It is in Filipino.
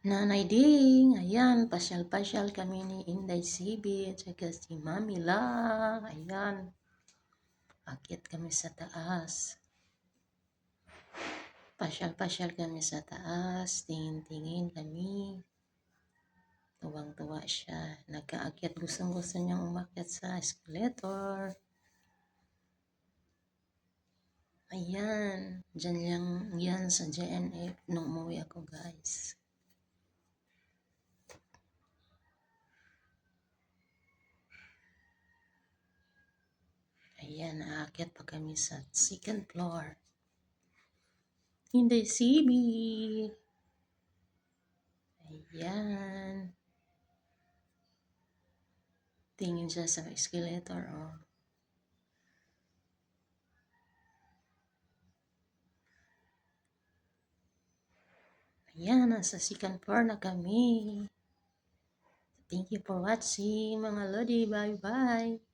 Nanay Ding, ayan, pasyal-pasyal kami ni Inday Sibi at saka si Mami La. Ayan, akit kami sa taas. Pasyal-pasyal kami sa taas, tingin-tingin kami. Tuwang-tuwa siya. Nagkaakyat, gustong-gusto niyang umakyat sa escalator. Ayan, dyan lang yan sa JNF nung umuwi ako, guys. Ayan, aakyat pa kami sa second floor. Inday Sibi. Ayan. Tingin siya sa escalator, oh. Ayan, nasa second floor na kami. Thank you for watching, mga lodi. Bye-bye.